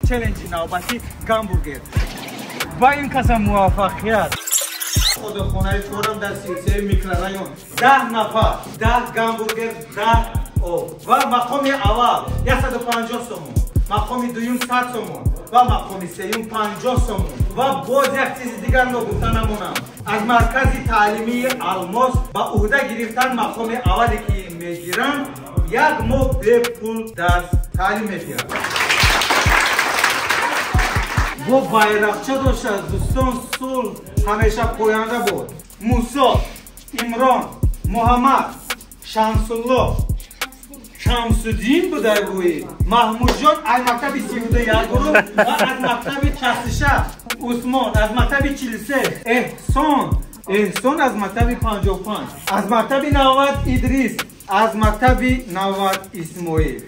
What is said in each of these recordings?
چالش نوبتی گامبورگر. با این قسم موفقیت خودخونه فورم در سیلسله میکرورایون 10 نفر 10 گامبورگر 10 و مقام اول 150 سومون، مقام دوم 100 سومون و مقام سوم 50 سومون و باز یک چیز دیگر نگفته نمونم. از مرکز تعلیمی الماس با عهده گرفتن مقام اولی که میگیرن یک ماه به پول درس تعلیم میگیرن. و بایرقچه داشته دوستان صلح همیشه پوینده بود. موسی، عمران، محمد، شمسالله، شمس‌الدین بوده گویی، محمود جان از مکتب 32 یک گروه و از مکتب 66، عثمان از مکتب 43، احسان از مکتب 55، از مکتب 90 ادریس، از مکتب 90 اسماعیل. 1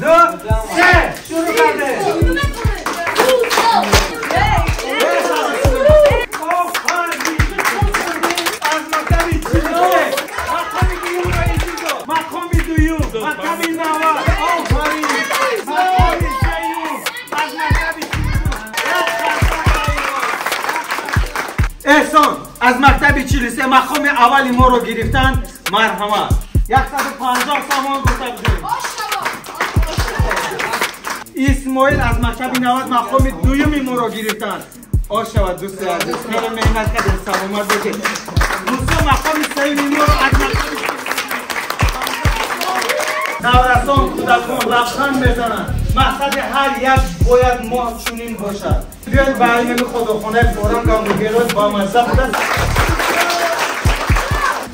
2 3 شروع کرده. احسان از مکتب 43 مقام اولی ما رو گرفتن. مرحمت 150 سامان گذاشتیم. اسماعیل از مکتب 90 مقام دومی ما رو گرفتن. آشوا دوست عزیز خیلی مهنت کردین سلامت باشید. موسی مقام سومی ما رو از مکتب نورسان کودکان لبخند میزنن. مقصد هر یک باید ما چنین باشد. بیاید به علم خودخونه فورم گامبورگر با مزه بوده.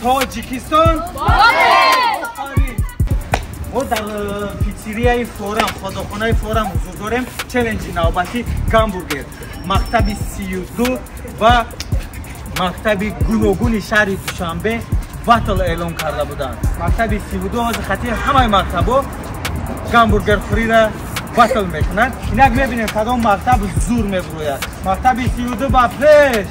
تاجیکستان ما در پیتزریای فورم خودخونه فورم حضور داریم. چالش نوبتی گامبورگر. مکتب 32 و مکتب گوناگون شهر دوشنبه باتل اعلام کرده بودند. مکتب 32 از خاطر همه مکتبا گامبورگر خوری را باتل میکنند. اینک میبینیم کدام مکتب زور میبروید. مکتب 32 با پیش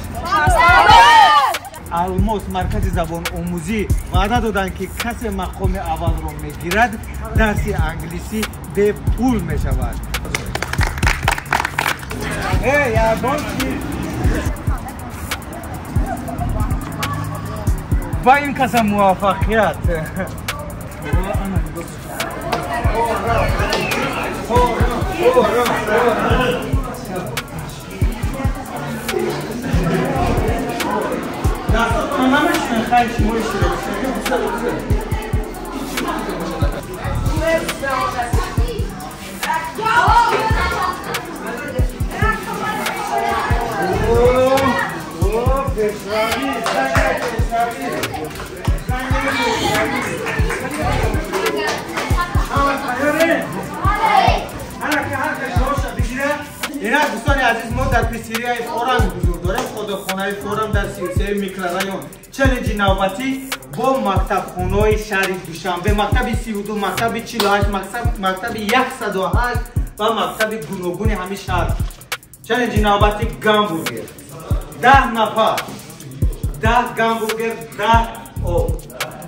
الماس مرکز زبان آموزی وعده دادن که کسی مقام اول رو میگیرد درس انگلیسی به پول میشود. با این قسم موفقیت اینا دوستان عزیز ما در پیتزریای فورم حضور داریم. خودخونه فورم در سیلسله میکرورایون. چالش نوبتی با مکتب خانه‌های شهر دوشنبه مکتب 32 مکتب 48 مکتب 108 و مکتب گوناگون همین شهر. چالش نوبتی گامبورگر 10 نفر 10 گامبورگر 10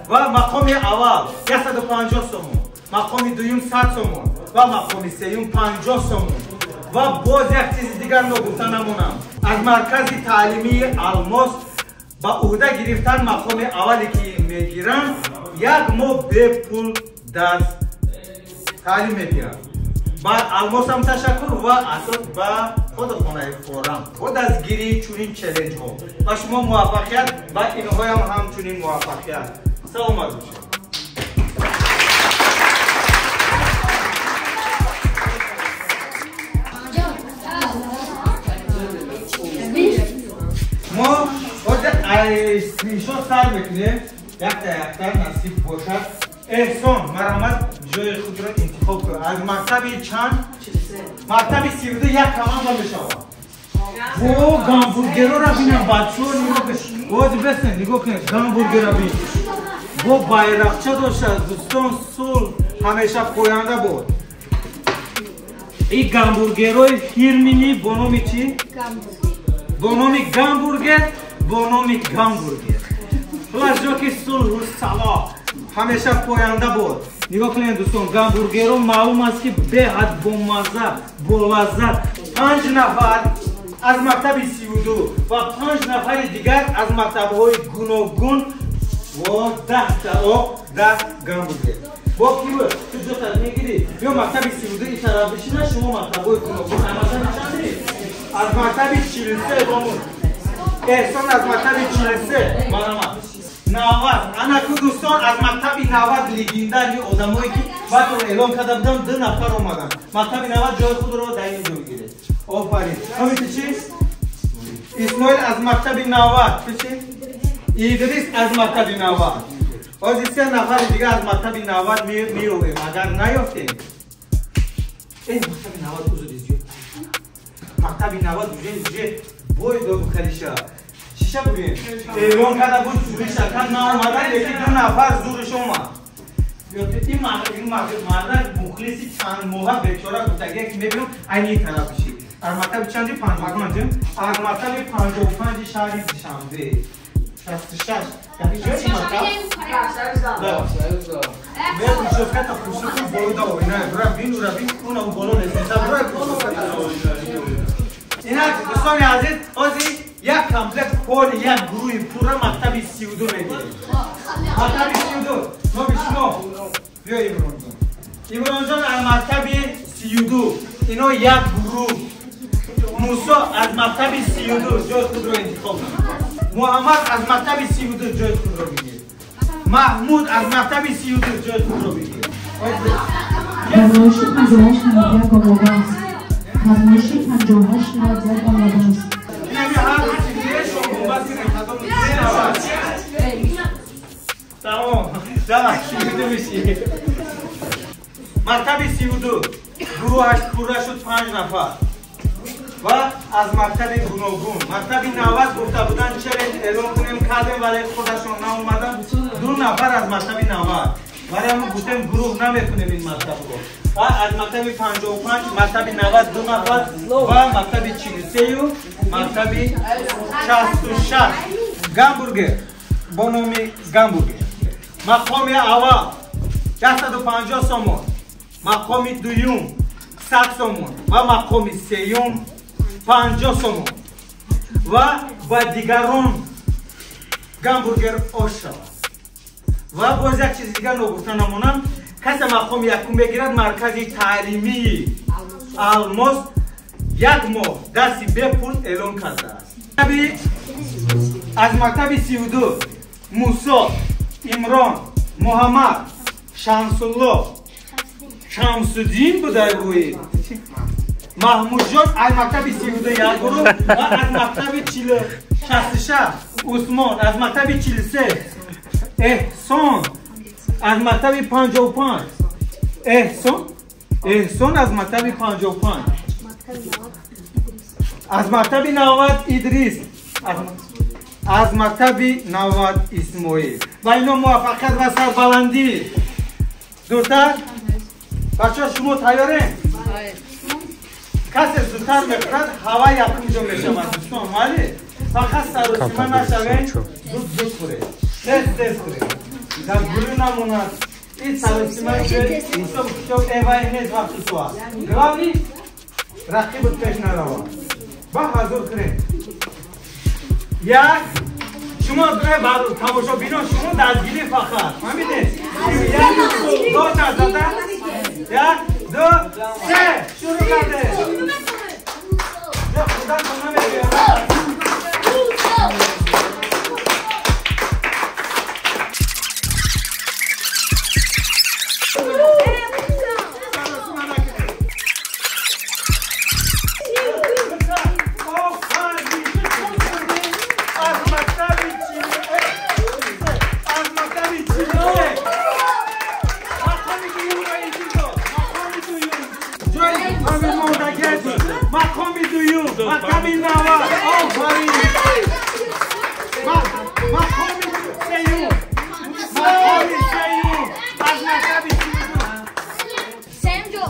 و مقام اول 150 سومون، مقام دوم 100 سومون و مقام سوم 50 سومون و باز یک چیز دیگر نگفته نمونم. از مرکز تعلیمی الماس با عهده گرفتن مقام اولی که میگیرن یک ماه به پول درس تعلیم میگیرن. با الماس هم تشکر و اساس با خودخونه فورم و دستگیری چنین چالش ها و شما موفقیت و اینها هم همچنین موفقیت. سلامت باشید. ما خود اسکرینشات سر بکنیم یک تا نصیب باشد. احسان مرحمت جای خود را انتخاب کنید. از مکتب چند؟ مکتب 32 یک کمان با بشود. او گامبورگر را بینم بچه ها نگاه کنید. باید بسن نگاه کنید گامبورگر را بینید. با بایرقچه داشته دوستان صلح همیشه پوینده بود. این گامبورگر های فیرمینی با نام چی؟ با نام گامبورگر با نام گامبورگر. پلاس جا که صلح و صلاح همیشه پوینده بود. نگاه کنید دوستان گامبورگرها معلوم است که به حد بامزه بولذت 5 نفر از مکتب 32 و 5 نفر دیگر از مکتب‌های گوناگون و 10 گامبورگر با کی بود تو دو تا میگیری یا مکتب 32 این طرف بشینه شما مکتب‌های گوناگون همزن چندی از مکتب 43 بامون احسان از مکتب 43 منم 90 انا که دوستان از مکتب 90 لیگیندن این آدمایی که بعد اعلام کرده بودم 2 نفر اومدن مکتب 90 جای خود رو در اینجا بگیره آفرین همین چی اسماعیل از مکتب 90 چی ادریس از مکتب 90 از 3 نفر دیگه از مکتب 90 میرویم اگر نیافتیم این مکتب 90 حضور زیاد مکتب 90 دیگه بوی دو خلیشا شیشه ببین اعلام کرده بود زور شکر نامدن یکی 2 نفر زورش اومد این مرد مخلصی چند ماه بیچاره گفتگی که میبینم این طرف بشی از مکتب چندی 55 از مکتب 55 شهری دوشنبه 66 یعنی جایی مکتب بیا شفقت خوشی بولو دا و اینه برای بین اون بولو نزیده برای اینا دوستان عزیز آزی یک کمپلکس کل یک گروه پورا مکتب 32 میگیره مکتب 32 ما بشنو بیا ایبران جان از مکتب 32 اینا یک گروه موسا از مکتب 32 جای خود رو انتخاب محمد از مکتب 32 جای خود رو بگیر محمود از مکتب 32 جای خود رو بگیر فرمایشی 58 91 آماده است فرمایشی 58 91 آماده است تمام شروع میشی مکتب 32 گروهش پورا شد 5 نفر و از مکتب گوناگون مکتب 90 گفته بودن چرا اعلام کنیم کردیم ولی خودشون ناومدن 2 نفر از مکتب 90 ولی ما گفتیم گروه نمیکنیم این مکتب رو و از مکتب 55 مکتب 90 2 نفر و مکتب 43 و مکتب 66 گامبورگر با نام گامبورگر مقام اول 250 سومون مقام دوم 100 سومون و مقام سوم 50 سومون و با دیگران گامبورگر آشا و باز یک چیز دیگر نگفته نمونم کسی مقام یکم بگیرد مرکزی تعلیمی الماس 1 ماه دستی به پول اعلام کرده است از مکتب 32 موسی امران محمد شمسالله شمسالدین بوده روی محمود جان از مکتب 32 یک گروه و از مکتب 66 عثمان از مکتب 43 احسان از مکتب 55 احسان از مکتب 55 از مکتب 90 ادریس از مکتب 90 اسماعیل و اینا موفقیت و سربلندی دورتر بچه ها شما تیارین؟ کسی زودتر بخورد هوا یکم جا می شود دوستان ولی فقط سر و سیمه نشوین زود خوره تست خوره در گروه نموند این سر و سیمه که موسا بکشاب ایوه نیز وقت تو هست گلانی رقیبت پیش نروا با حضور کنید یک شما برای بعد تماشا بینا شما دستگیری فقط فهمیدید؟ 1 2 تا زده 1 2 3 شروع کرده یا خدا کنم میگه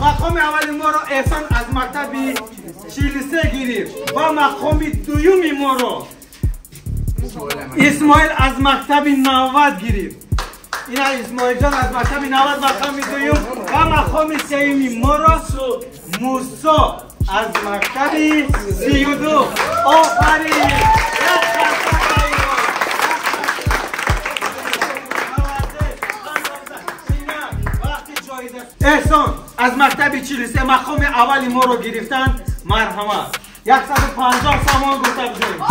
مقام اولی ما رو احسان از مکتب 43 گرفت و مقام دومی ما رو اسماعیل از مکتب 90 گرفت این اسماعیل جان از مکتب 90 مقام دوم و مقام سوم ما را موسا از مکتب 32 آفرین. احسان از مکتب 43 مقام اولی ما رو گرفتن. مرحمت 150 سامان گفته بودیم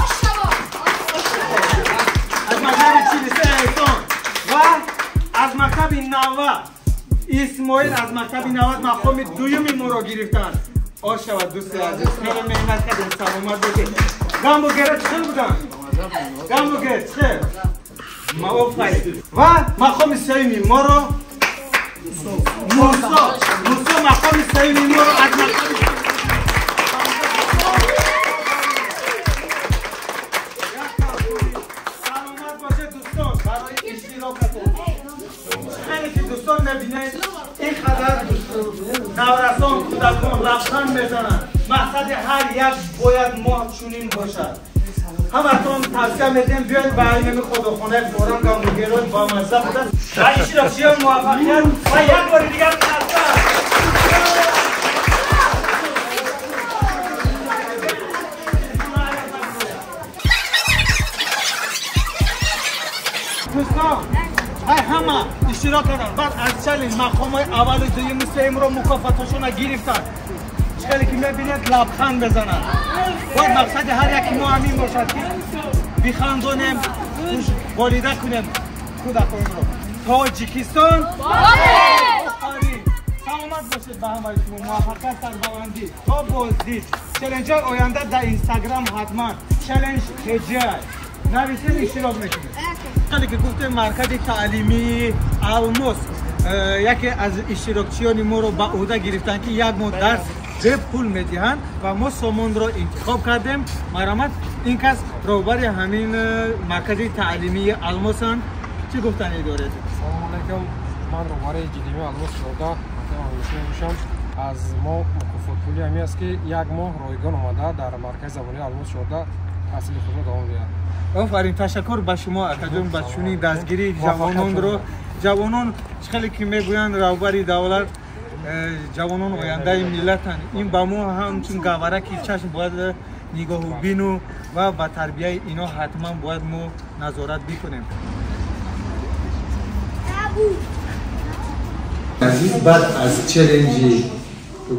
از مکتب 43 احسان و از مکتب 90 اسماعیل از مکتب 90 مقام دوم ما رو گرفتن. آشود دوست عزیز خیلی مهنت کردیم. سلامت باشید. گامبورگر چه بودن؟ گامبورگر چه؟ آفرین. و مقام سوم ما رو موسا مقام سوم ما رو از مکتب سلامت باشه دوستان. برای اشتراکتون خیلی که دوستان نبینید اینقدر نورسان کودکان رفتن بزنن. مقصد هر یک باید ما چنین باشد. همتون توصیه میدیم بیاید به این خودخونه فوران گامبورگرای با مزه بودن و اشتراکچی موفقیت و یک بار دیگر دوستان همه اشتراک کردن. بعد از چلنج مقام های اول و دوم سوم رو مکافاتشون گرفتن. خیلی که میبینید لبخند بزنن. باید مقصد هر یکی ما همین باشد که بخندونیم بالیده کنیم کودکان رو. تاجیکستان آفرین. سلامت باشید به همه شما. موفقیت سربلندی تا بازدید. چلنج های آینده در اینستاگرام حتما چلنج هجای نویسید اشتراک میکنید. خیلی که گفتیم مرکز تعلیمی الماس یکی از اشتراکچیان ما رو به عهده گرفتن که یک ماه درس به پول میدهند و ما سامان رو انتخاب کردیم. مرحمت این کس روبر همین مرکز تعلیمی الماسن. چی گفتنی دارید؟ سلام علیکم. من روبر جلیمی الماس شده میشم. از ما مکافات پولی همی است که یک ماه رایگان آمده در مرکز زبانی الماس شده اصلی خود دوام بیاد. آفرین. تشکر به شما اکادمی بچونی دستگیری جوانان رو. جوانان خیلی که میگویند روبری دولت جوانان آینده ملتن. این با ما همچون گوارکی چشم باید نگاه و بینو و با تربیه اینا حتما باید ما نظارت بکنیم. عزیز بعد از چالنجی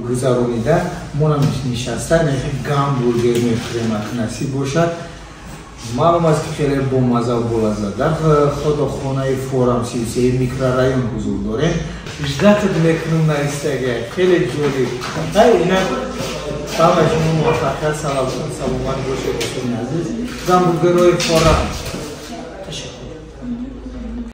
گذرانیده ما نشستن گامبورگر میخوریم نصیب باشد. معلوم است که خیلی با مزه و بلازه در خودخانه فورم 33 میکرورایون حضور داریم. 18 تا میکنم نایستگه خیلی جوری. اینا تمام شما موفقیت سلامت باشه دوستان عزیز. گامبورگرای فورم